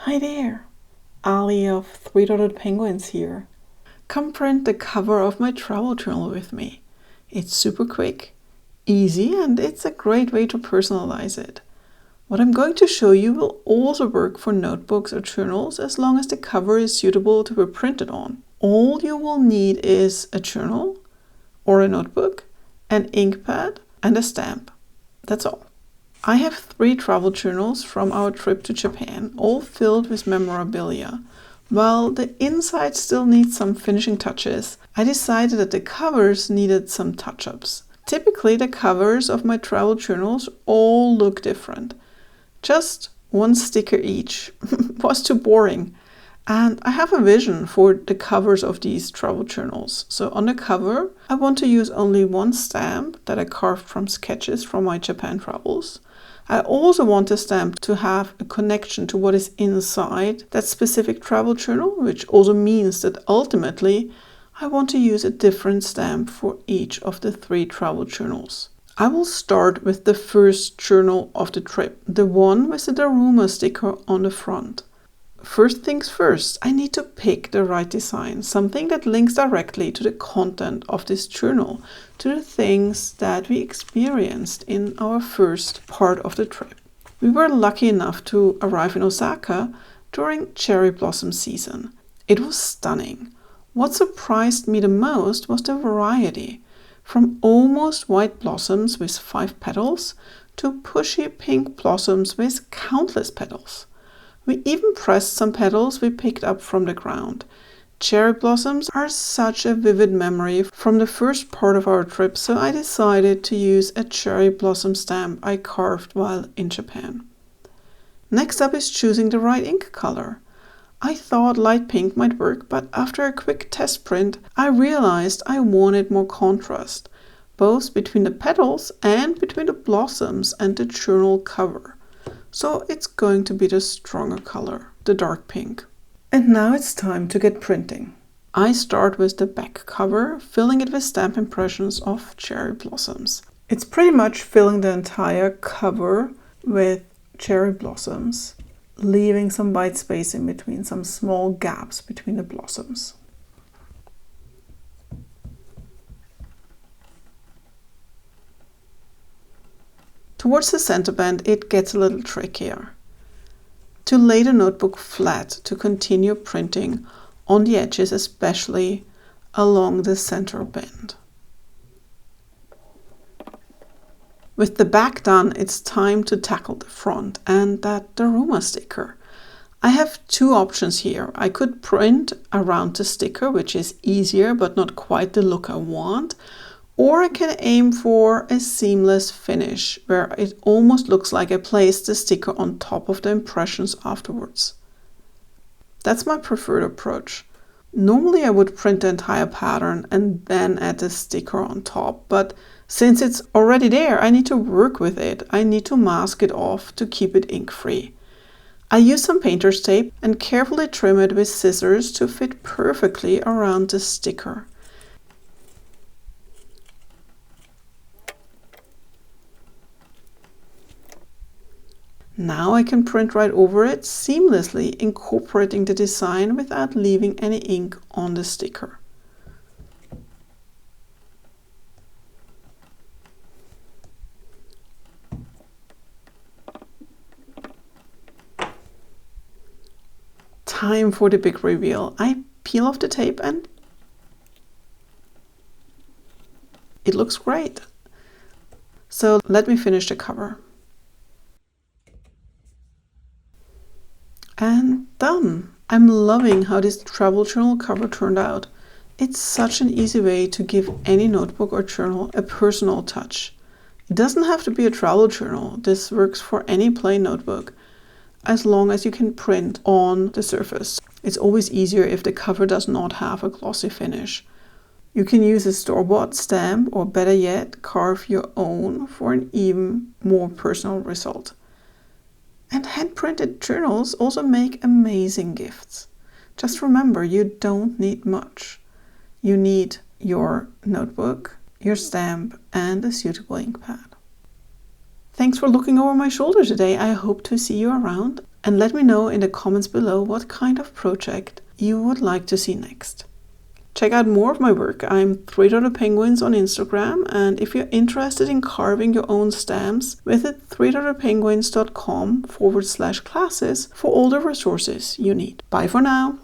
Hi there, Ali of Three-Dotted Penguins here. Come print the cover of my travel journal with me. It's super quick, easy, and it's a great way to personalize it. What I'm going to show you will also work for notebooks or journals as long as the cover is suitable to be printed on. All you will need is a journal or a notebook, an ink pad, and a stamp. That's all. I have 3 travel journals from our trip to Japan, all filled with memorabilia. While the inside still needs some finishing touches, I decided that the covers needed some touch-ups. Typically, the covers of my travel journals all look different. Just one sticker each was too boring. And I have a vision for the covers of these travel journals. So on the cover, I want to use only one stamp that I carved from sketches from my Japan travels. I also want the stamp to have a connection to what is inside that specific travel journal, which also means that ultimately I want to use a different stamp for each of the 3 travel journals. I will start with the first journal of the trip, the one with the Daruma sticker on the front. First things first, I need to pick the right design, something that links directly to the content of this journal, to the things that we experienced in our first part of the trip. We were lucky enough to arrive in Osaka during cherry blossom season. It was stunning. What surprised me the most was the variety, from almost white blossoms with 5 petals to pushy pink blossoms with countless petals. We even pressed some petals we picked up from the ground. Cherry blossoms are such a vivid memory from the first part of our trip, so I decided to use a cherry blossom stamp I carved while in Japan. Next up is choosing the right ink color. I thought light pink might work, but after a quick test print, I realized I wanted more contrast, both between the petals and between the blossoms and the journal cover. So it's going to be the stronger color, the dark pink. And now it's time to get printing. I start with the back cover, filling it with stamp impressions of cherry blossoms. It's pretty much filling the entire cover with cherry blossoms, leaving some white space in between, some small gaps between the blossoms. Towards the center band, it gets a little trickier. To lay the notebook flat to continue printing on the edges, especially along the center band. With the back done, it's time to tackle the front and that Daruma sticker. I have 2 options here. I could print around the sticker, which is easier but not quite the look I want. Or I can aim for a seamless finish where it almost looks like I placed the sticker on top of the impressions afterwards. That's my preferred approach. Normally I would print the entire pattern and then add the sticker on top, but since it's already there, I need to work with it. I need to mask it off to keep it ink-free. I use some painter's tape and carefully trim it with scissors to fit perfectly around the sticker. Now I can print right over it, seamlessly incorporating the design without leaving any ink on the sticker. Time for the big reveal. I peel off the tape and it looks great. So let me finish the cover. And done! I'm loving how this travel journal cover turned out. It's such an easy way to give any notebook or journal a personal touch. It doesn't have to be a travel journal. This works for any plain notebook, as long as you can print on the surface. It's always easier if the cover does not have a glossy finish. You can use a store-bought stamp, or better yet, carve your own for an even more personal result. And hand-printed journals also make amazing gifts. Just remember, you don't need much. You need your notebook, your stamp, and a suitable ink pad. Thanks for looking over my shoulder today. I hope to see you around. and let me know in the comments below what kind of project you would like to see next. Check out more of my work. I'm 3-Dotted Penguins on Instagram, and if you're interested in carving your own stamps, visit 3dottedpenguins.com/classes for all the resources you need. Bye for now.